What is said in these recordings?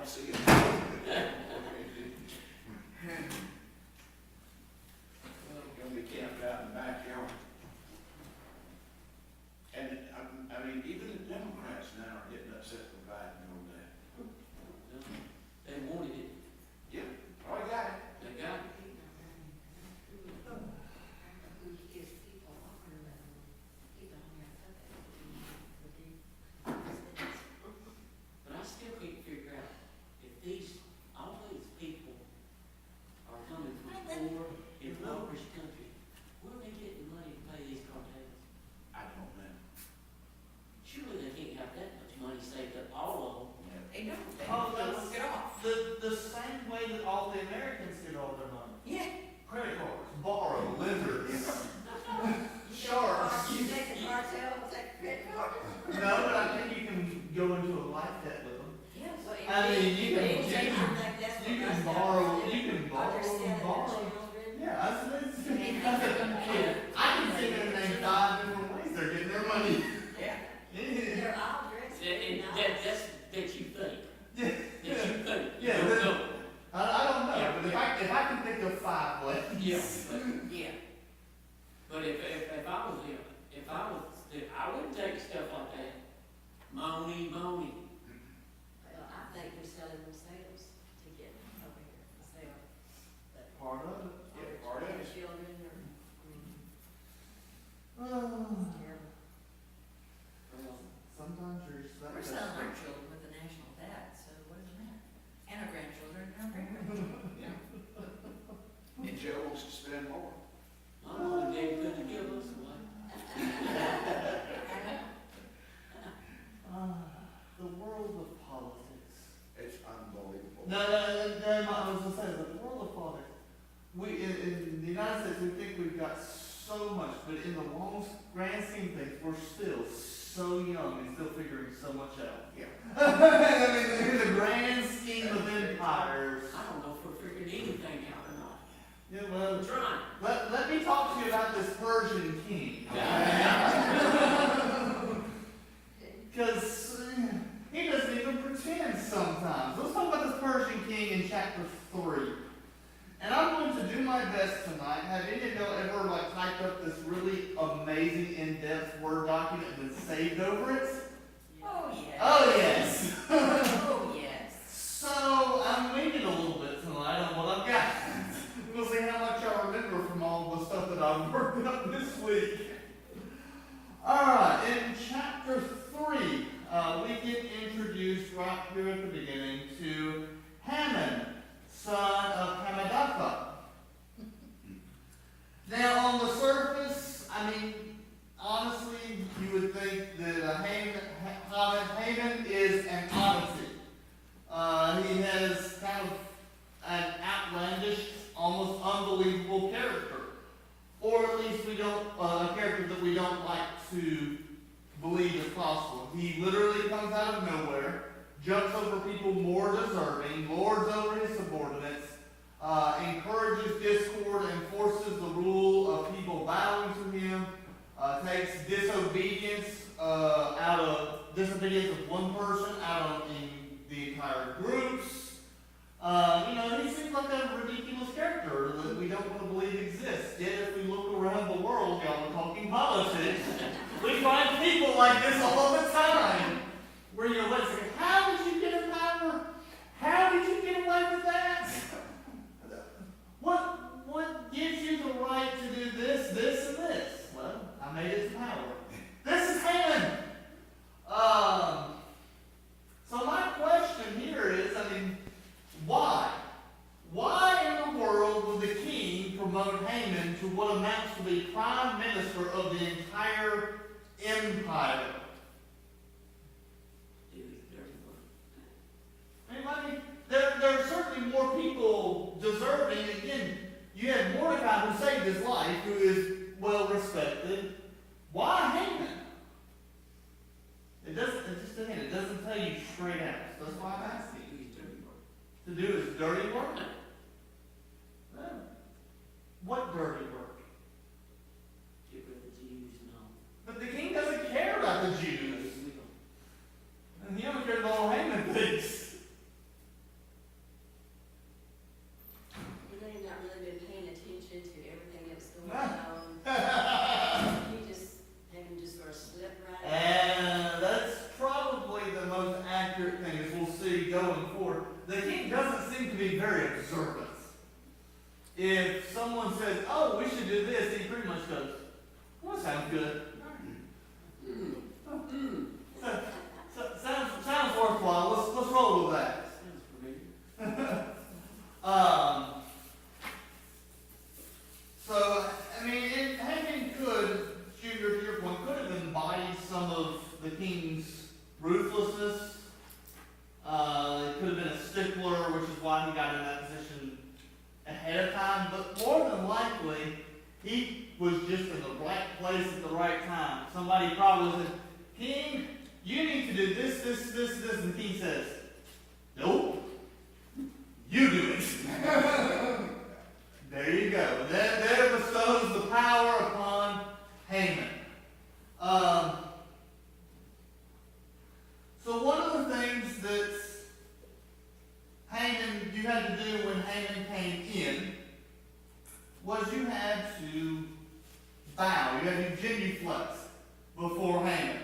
don't see it. Gonna be camped out in the backyard. And I mean, even the Democrats now are getting upset with Biden over that. They wanted it. Yeah, oh, I got it. They got it. But I still can't figure out if all these people are coming from poor, impoverished countries, where are they getting money to pay these cartels? I don't know. Surely they can't have that much money saved up, all of them. They don't. They Oh, don't get off. the same way that all the Americans get all their money. Yeah. Credit cards, borrow, lenders, sharks. You take the cartel, take credit card. No, but I think you can go into a life debt with them. Yeah, so I mean, you can borrow. Yeah, I can see them name 5 different ways they're getting their money. Yeah. Yeah. They're all dressed. That's that you think. Yeah. That you think. Yeah, You don't know. I don't know, but if I can think of 5 ways. Yeah, Yeah. but if I was him, I wouldn't take stuff like that. Money. Well, I think they're selling themselves to get over here, to sell. But Part of it. Yeah, part of their it. children or, Oh, it's terrible. sometimes you're stuck. We're selling our children with the national debt, so what does it matter? And our grandchildren and our great-grandchildren. Yeah. And Joe wants to spend more. My mom and dad couldn't give us one. The world of politics. It's unbelievable. No, I was going to say, the world of politics. We, in the United States, we think we've got so much, but in the long, grand scheme of things, we're still so young and still figuring so much out. Yeah. I mean, in the grand scheme of empires. I don't know if we're figuring anything out or not. Yeah, well, We're trying. let me talk to you about this Persian king. Because he doesn't even pretend sometimes. Let's talk about this Persian king in chapter 3. And I'm going to do my best tonight. Have any of y'all ever typed up this really amazing in-depth Word document and then saved over it? Oh, yes. Oh, yes. Oh, yes. So I'm winging a little bit tonight on what I've got. We'll see how much I remember from all the stuff that I've worked up this week. All right, in chapter 3, we get introduced right here at the beginning to Haman, son of Hammedatha. Now, on the surface, I mean, honestly, you would think that Haman is an oddity. He has kind of an outlandish, almost unbelievable character. Or at least a character that we don't like to believe is possible. He literally comes out of nowhere, jumps over people more deserving, lords over his subordinates, encourages discord and forces the rule of people bowing to him, takes disobedience of one person out of the entire groups. He seems like a ridiculous character that we don't want to believe exists. Yet if we look around the world, y'all are talking politics, we find people like this all the time. Where wait a second, how did you get in power? How did you get away with that? What gives you the right to do this, this, and this? Well, I made it to power. This is Haman. So my question here is, why? Why in the world would the king promote Haman to what amounts to the prime minister of the entire empire? There are certainly more people deserving. Again, you had Mordecai who saved his life, who is well respected. Why Haman? It doesn't tell you straight out. So that's why I'm asking. To do his dirty work? Well, what dirty work? Get rid of the Jews and all. But the king doesn't care about the Jews. And he only cares about all Haman thinks. accurate thing, as we'll see going forward. The king doesn't seem to be very observant. If someone says, oh, we should do this, he pretty much goes, well, that sounds good. Sounds worthwhile. Let's roll with that. Sounds familiar. So, I mean, Haman could, to your point, could have embodied some of the king's ruthlessness. It could have been a stickler, which is why he got in that position ahead of time. But more than likely, he was just in the right place at the right time. Somebody probably said, King, you need to do this, and the king says, nope, you do it. There you go. There bestows the power upon Haman. So one of the things that you had to do when Haman came in was you had to bow. You had to genuflect before Haman.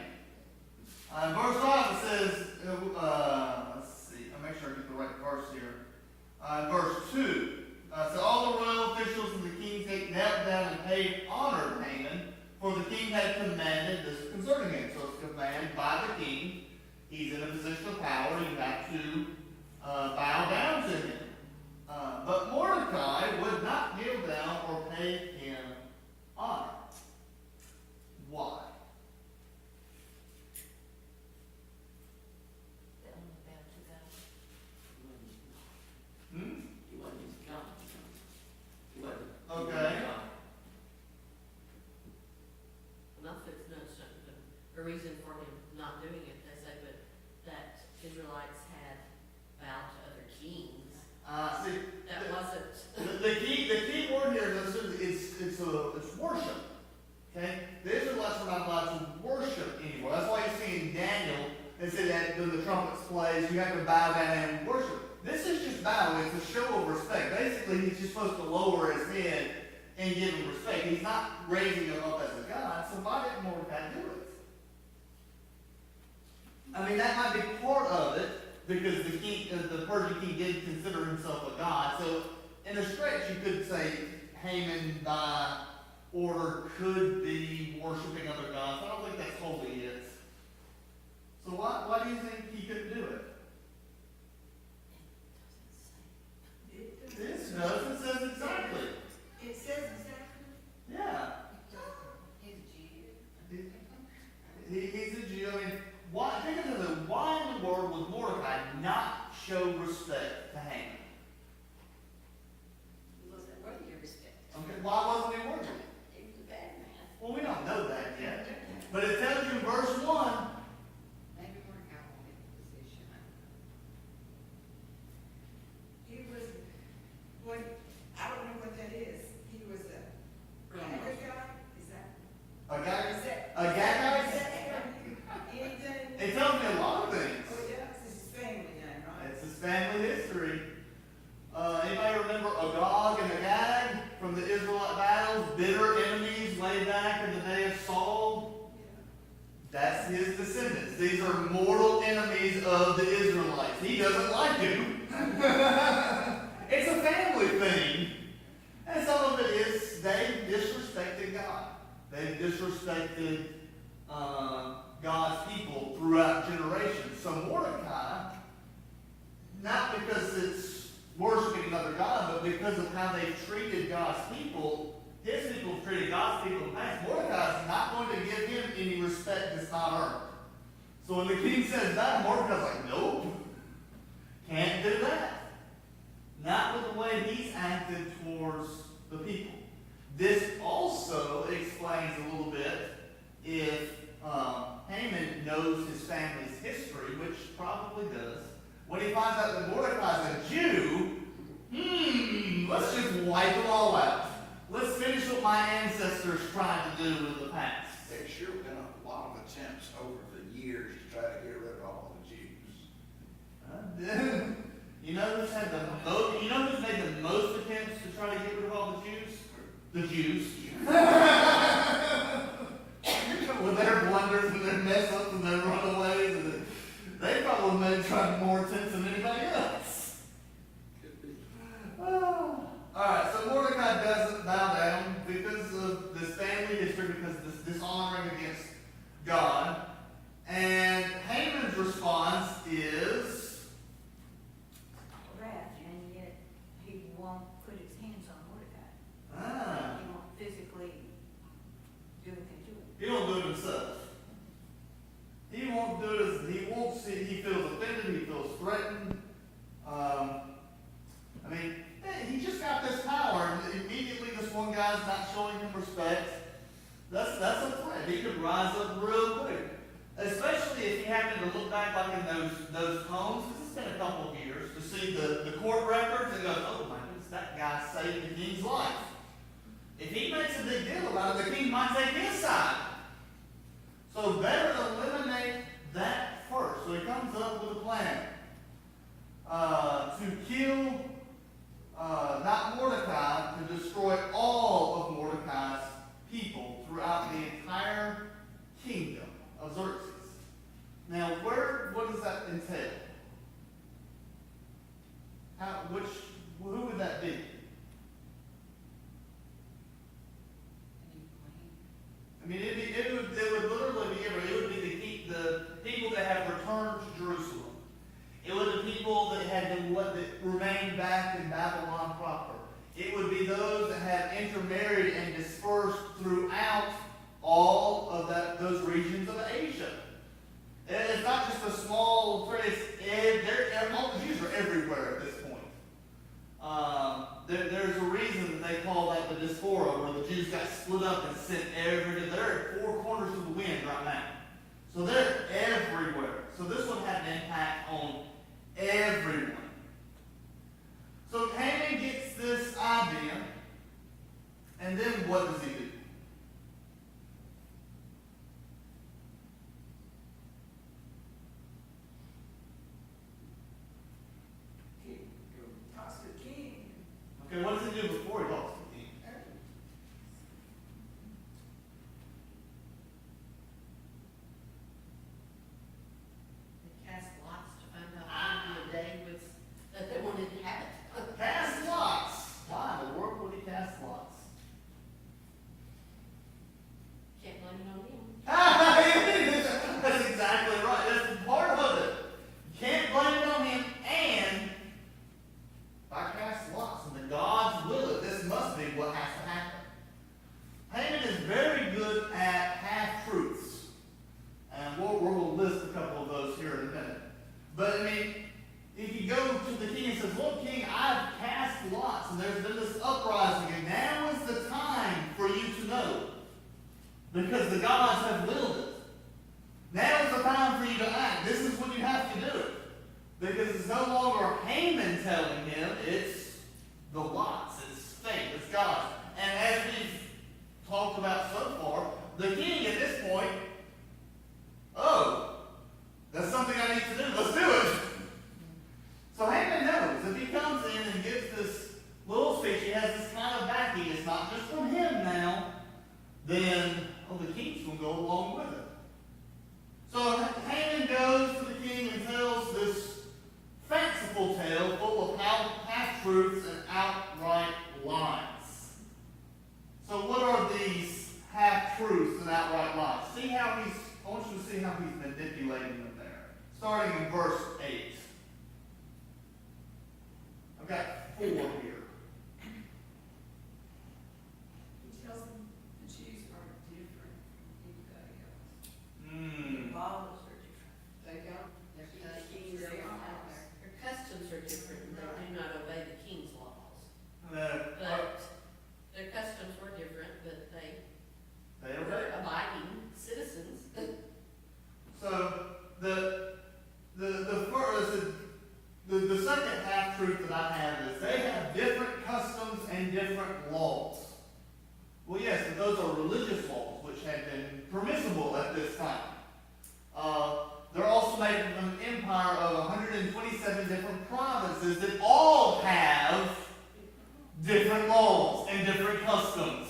Verse 5 it says, let's see, I'll make sure I get the right verse here. Verse 2. So all the royal officials of the king's gate knelt down and paid honor to Haman, for the king had commanded this concerning him. So it's a command by the king. He's in a position of power. You have to bow down to him. But Mordecai would not kneel down or pay him honor. Why? They only bow to God. He wasn't his God. He wasn't. Okay. Not that it's not a reason for him not doing it, they say, but that Israelites had bowed to other kings. See, That wasn't. the key word here is worship. Okay? The Israelites were not allowed to worship anymore. That's why you see in Daniel, they say that when the trumpets plays, you have to bow down and worship. This is just bowing. It's a show of respect. Basically, he's just supposed to lower his head and give him respect. He's not raising him up as a god, so why didn't Mordecai do it? I mean, that might be part of it, because the Persian king did consider himself a god. So, in a stretch, you could say Haman, by order, could be worshiping other gods. I don't think that's wholly it. So why do you think he couldn't do it? This does. It says exactly. It says exactly. Yeah. He's a Jew. He's a Jew. I mean, think of it. Why in the world would Mordecai not show respect to Haman? He wasn't worthy of respect. Okay, why wasn't he worthy? He was a bad man. Well, we don't know that yet. But it tells you in verse 1. Maybe Mordecai won't get the position. He was, when, I don't know what that is. He was a Agagite guy? Is that? A guy? Is that? A Gagite? Is that anything? It tells me a lot of things. Oh, yeah, it's his family name, right? It's his family history. Anybody remember Agag and Agag from the Israelite battles? Bitter enemies way back in the day of Saul. Yeah. That's his descendants. These are mortal enemies of the Israelites. He doesn't like him. It's a family thing. And some of it is they disrespected God. They disrespected God's people throughout generations. So Mordecai, not because it's worshiping another God, but because of how they treated God's people, his people treated God's people in the past. Mordecai is not going to give him any respect that's not earned. So when the king says that, Mordecai's like, nope, can't do that. Not with the way he's acted towards the people. This also explains a little bit if Haman knows his family's history, which probably does. When he finds out that Mordecai's a Jew, let's just wipe them all out. Let's finish what my ancestors tried to do in the past. There's sure been a lot of attempts over the years to try to get rid of all the Jews. You know who's had the most? You know who's made the most attempts to try to get rid of all the Jews? The Jews. With their blunders and their mess ups and their runaways, and they probably made it try more intense than anybody else. Alright, so Mordecai doesn't bow down because of this family history, because of this dishonoring against God. And Haman's response is, wrath, and yet he won't put his hands on Mordecai. ah, He won't physically do anything to him. he won't do it himself. He won't do it as, he won't see, he feels offended, he feels threatened. I mean, hey, he just got this power, and immediately this one guy's not showing him respect. That's a threat. He could rise up real quick. Especially if he happened to look back like in those homes, because it's been a couple of years, to see the court records and go, oh my goodness, that guy saved the king's life. If he makes a big deal about it, the king might take his side. So better eliminate that first. So he comes up with a plan to kill not Mordecai, to destroy all of Mordecai's people throughout the entire kingdom of Xerxes. Now, what does that entail? Who would that be? I mean, it would literally be everybody. It would be the people that have returned to Jerusalem. It would be people that that remained back in Babylon proper. It would be those that have intermarried and dispersed throughout all of those regions of Asia. It's not just a small place. All the Jews are everywhere at this point. There's a reason that they call that the diaspora, where the Jews got split up and sent everywhere. They're at four corners of the wind right now. So they're everywhere. So this one had an impact on everyone. So Haman gets this idea, and then what does he do? He talks to the king. Okay, what does he do before he talks to the king? They cast lots to find out when the day was, that they wanted to have it. Cast lots. Why in the world would he cast lots? Can't blame it on him. That's exactly right. That's part of it. You can't blame it on him. And if I cast lots and the gods will it, this must be what has to happen. Haman is very good at half-truths. And we're going to list a couple of those here in a minute. But I mean, if you go to the king and says, look, king, I've cast lots, and there's been this uprising, and now is the time for you to know. Because the gods have willed it. Now is the time for you to act. This is when you have to do it. Because it's no longer Haman telling him, it's the lots, it's fate, it's God. And as we've talked about so far, the king at this point, oh, that's something I need to do, let's do it. So Haman knows, if he comes in and gives this little speech, he has this kind of backing, it's not just from him now, then, the king's going to go along with it. So Haman goes to the king and tells this fanciful tale full of half-truths and outright lies. So what are these half-truths and outright lies? I want you to see how he's manipulating them there. Starting in verse 8. I've got 4 here. He tells them the Jews are different than anybody else. Hmm. Laws are different. They don't. Their kings They are, are. their customs are different, and they do not obey the king's laws. But But their customs were different, but they they were obey. abiding citizens. So the second half truth that I have is they have different customs and different laws. Well, yes, but those are religious laws which had been permissible at this time. They're also made up of an empire of 127 different provinces that all have different laws and different customs.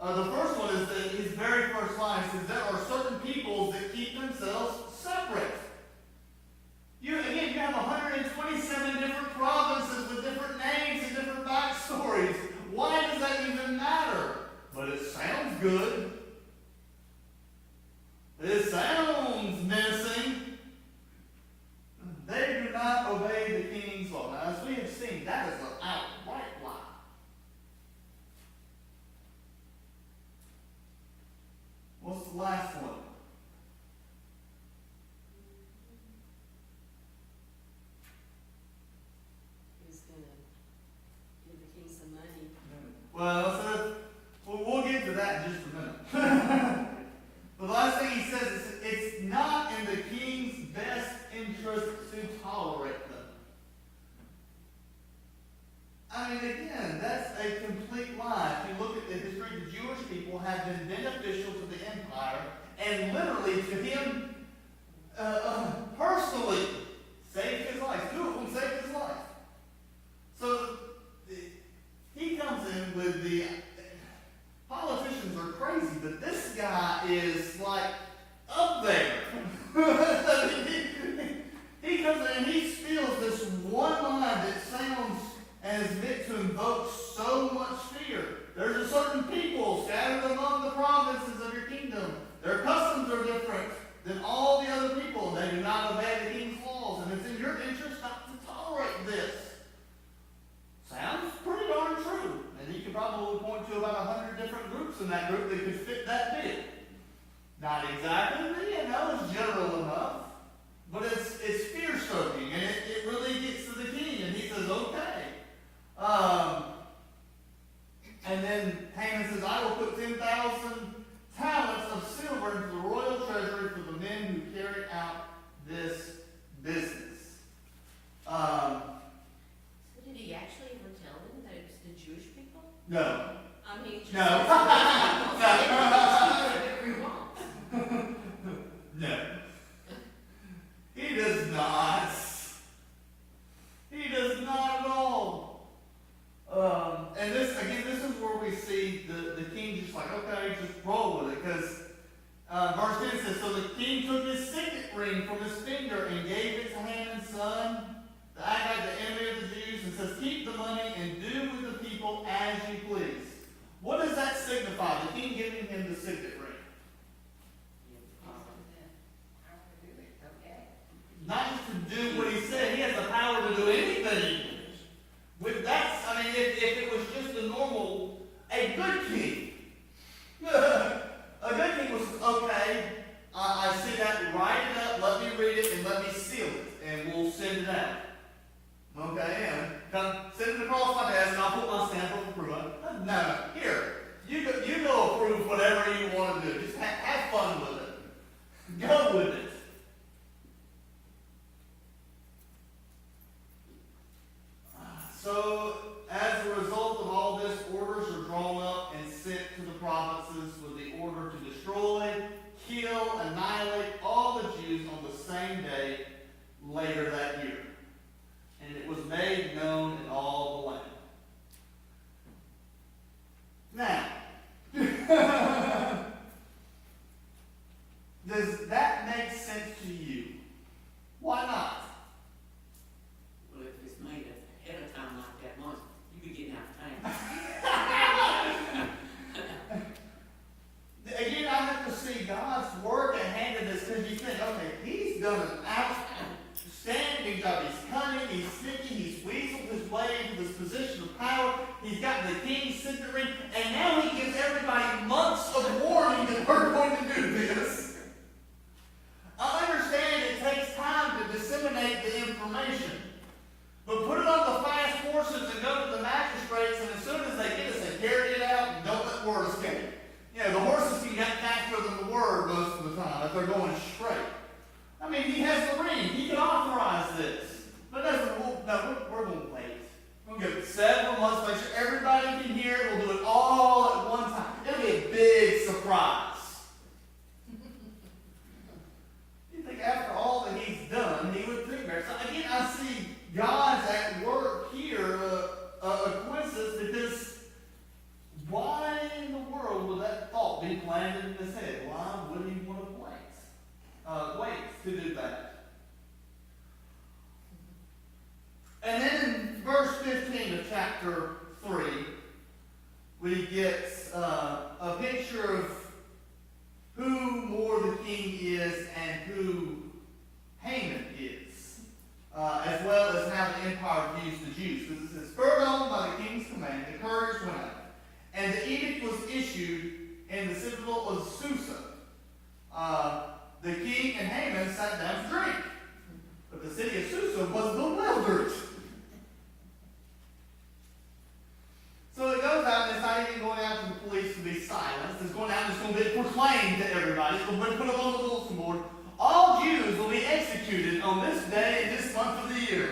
The first one is that his very first line says there are certain peoples that keep themselves separate. Well, so we'll get to that in just a minute. But the last thing he says is it's not in the king's best interest to tolerate them. I mean, again, that's a complete lie. If you look at the history, the Jewish people have been beneficial to the empire, and literally to him personally saved his life. Two of them saved his life. So he comes in with the politicians are crazy, but this guy is like up there. he comes in and he steals this one line that sounds and is meant to invoke so much fear. There's a certain people scattered among the provinces of your kingdom. Their customs are different than all the other people, and they do not obey the king's laws, and it's in your interest not to tolerate this. Sounds pretty darn true. And you could probably point to about 100 different groups in that group that could fit that bill. Not exactly, but it's general enough. But it's fear-stoking, and it really gets to the king, and he says, okay. And then Haman says, I will put 10,000 talents of silver into the royal treasury for the men who carry out this business. So did he actually ever tell them that it was the Jewish people? No. I mean, just No. whatever he wants. No. He does not. He does not at all. And this is where we see the king just like, okay, just roll with it. Because verse 10 says, so the king took his signet ring from his finger and gave it to Haman's son, the Agag, the enemy of the Jews, and says, keep the money and do with the people as you please. What does that signify? The king giving him the signet ring. Not just to do what he said, he has the power to do anything. With that, I mean, if it was just a good king. A good king was, okay, I see that, write it up, let me read it, and let me seal it, and we'll send it out. Okay, and come send it across my desk, and I'll put my stamp of approval. No, here, you go approve whatever you want to do. Just have fun with it. Go with it. So, as a result of all this, orders are drawn up and sent to the provinces with the order to destroy, kill, annihilate all the Jews on the same day later that year. And it was made known in all the land. Now, does that make sense to you? Why not? Well, if it's made ahead of time like that once, you be getting out of town. Again, I have to see God's work at hand in this because you think, okay, he's done an outstanding job. He's cunning, he's sneaky, he's weaseled his way into this position of power. He's got the king's signet ring, and now he gives everybody months of warning that we're going to do this. I understand it takes time to disseminate the information. But put it on the fast horses and go to the magistrates, and as soon as they get us, they carry it out and don't let word escape. You know, the horses can get faster than the word most of the time if they're going straight. I mean, he has the ring. He can authorize this. But we're going to wait. We'll give it several months, make sure everybody can hear it. We'll do it all at one time. It'll be a big surprise. You think after all that he's done, he would think better. So again, I see God's at work here, a coincidence, because why in the world would that thought be planted in his head? Why would he want to wait to do that? And then in verse 15 of chapter 3, we get a picture of who more the king is and who Haman is, as well as how the this day and this month of the year.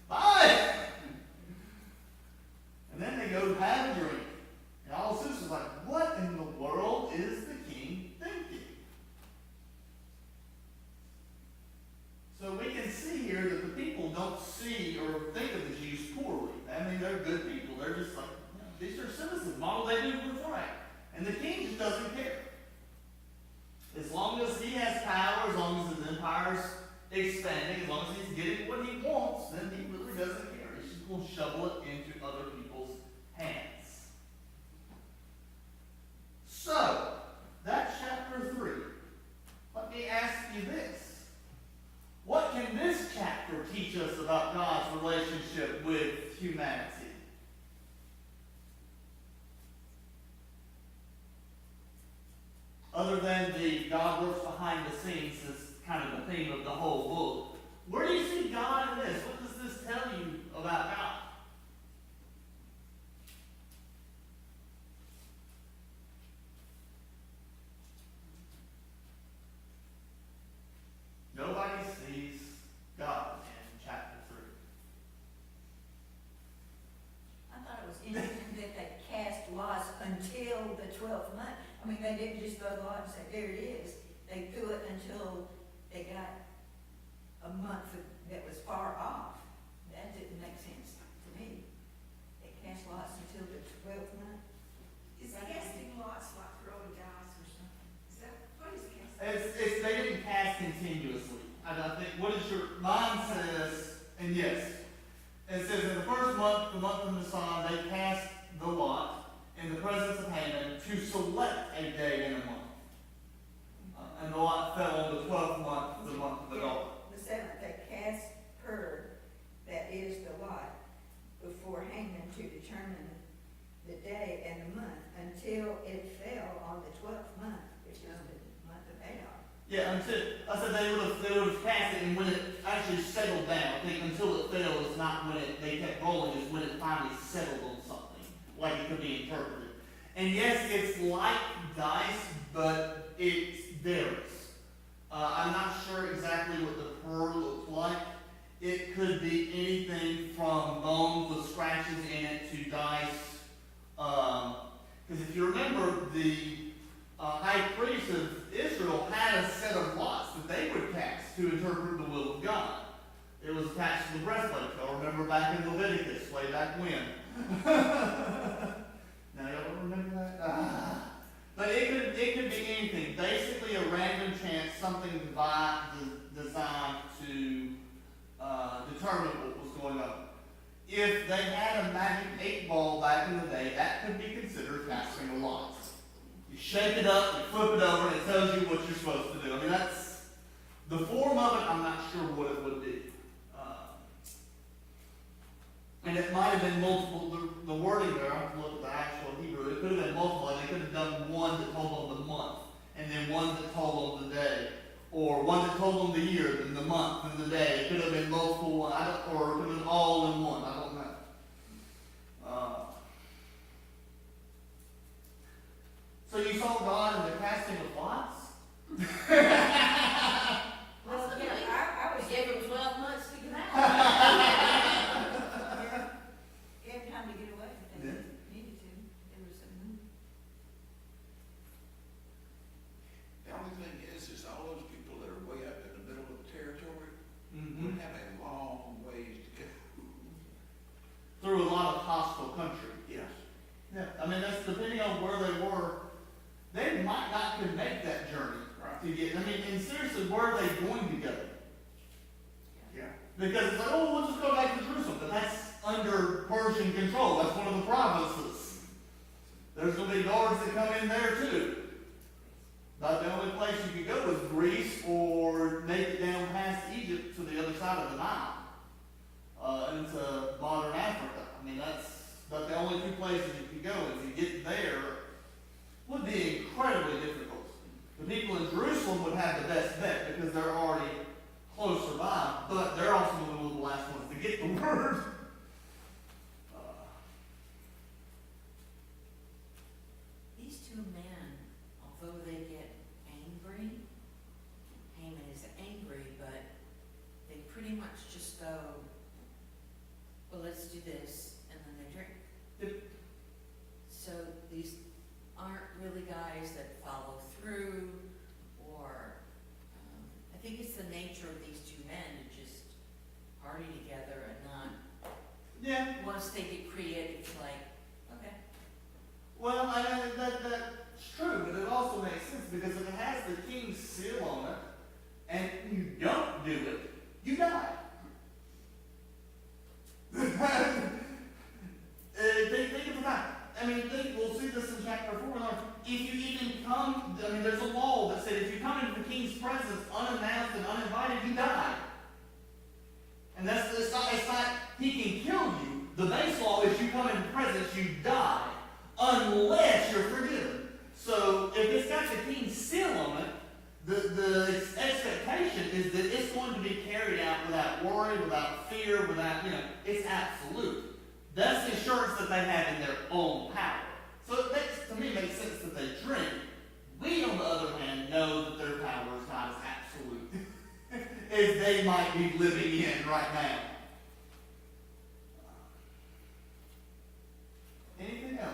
Bye! And then they go have a drink. And all the sisters are like, what in the world is the king thinking? So we can see here that the people don't see or think of the Jews poorly. I mean, they're good people. They're just like, these are citizens. All they do is right. And the king just doesn't care. As long as he has power, as long as his empire's expanding, as long as he's getting what he wants, then he really doesn't care. He's just going to shovel it into other people's hands. So, that's chapter 3. Let me ask you this. What can this chapter teach us about God's relationship with humanity? Other than the God works behind the scenes is kind of the theme of the whole book. Where do you see God in this? What does this tell you about God? Nobody sees God in chapter 3. I thought it was interesting that they cast lots until the 12th month. I mean, they didn't just throw the lot and say, there it is. They threw it until they got a month that was far off. That didn't make sense to me. They cast lots until the 12th month. Is casting lots like throwing dice or something? Is that, what is casting? They didn't cast continuously. I think, what is your, mine says, and yes, it says in the first month, the month of Nisan, they cast the lot in the presence of Haman to select a day in a month. And the lot fell on the 12th month, the month of Adar. The 7th, they cast her, that is the lot, before Haman to determine the day and the month until it fell on the 12th month, which is the month of Adar. Yeah, until, I said they would have cast it, and when it actually settled down, I think until it fell is not when they kept rolling, is when it finally settled on something, like it could be interpreted. And yes, it's like dice, but it varies. I'm not sure exactly what the pearl looks like. It could be anything from bones with scratches in it to dice. Because if you remember, the high priest of Israel had a set of lots that they would cast to interpret the will of God. It was attached to the breastplate. Y'all remember back in Leviticus, way back when. Now y'all remember that? But it could be anything. Basically a random chance, something designed to determine what was going on. If they had a magic 8-ball back in the day, that could be considered casting a lot. You shake it up, you flip it over, and it tells you what you're supposed to do. I mean, that's the form of it. I'm not sure what it would be. And it might have been multiple, the wording there, I have to look at the actual Hebrew, it could have been multiple, and they could have done one that told them the month, and then one that told them the day, or one that told them the year, then the month, and the day. It could have been multiple, or it could have been all in one, I don't know. So you saw God in the casting of lots? Well, yeah, I was We gave them 12 months to get out. They had time to get away if they Yeah. needed to. There was some. The only thing is all those people that are way up in the middle of the territory Mm-hmm. would have a long ways to go. Through a lot of hostile country. Yes. Yeah, I mean, that's depending on where they were. They might not could make that journey Right. to get. I mean, and seriously, where are they going to go? Yeah. Because it's like, oh, we'll just go back to Jerusalem, but that's under Persian control. That's one of the provinces. There's going to be guards that come in there too. But the only place you could go is Greece or make it down past Egypt to the other side of the Nile, into modern Africa. I mean, that's but the only two places you could go. If you get there, would be incredibly difficult. The people in Jerusalem would have the best bet because they're already closer by, but they're also one of the last ones to get the word. These two men, although they get angry, Haman is angry, but much just go, well, let's do this, and then they drink. Yep. So these aren't really guys that follow through, or, I think it's the nature of these two men to just party together and not, Yeah. once they get creative, it's like, okay. Well, I mean, that's true, but it also makes sense because if it has the king's seal on it, and you don't do it, you die. Think of the time. I mean, we'll see this in chapter 4. If you even come, I mean, there's a law that said if you come into the king's presence unannounced and uninvited, you die. And it's not, he can kill you. The base law is you come into presence, you die, unless you're forgiven. So if it's got the king's seal on it, the expectation is that it's going to be carried out without worry, without fear, without, it's absolute. That's the assurance that they have in their own power. So it makes, to me, makes sense that they drink. We, on the other hand, know that their power is not as absolute as they might be living in right now. Anything else?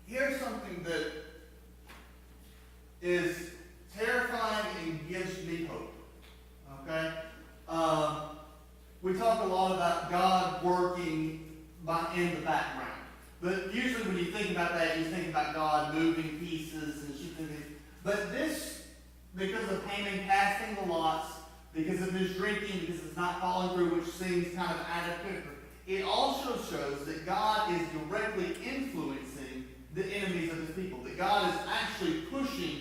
Here's something that is terrifying and gives me hope. Okay? We talk a lot about God working in the background. But usually when you think about that, you think about God moving pieces and shifting things. But this, because of Haman casting the lots, because of his drinking, because it's not following through, which seems kind of out of character, it also shows that God is directly influencing the enemies of his people. That God is actually pushing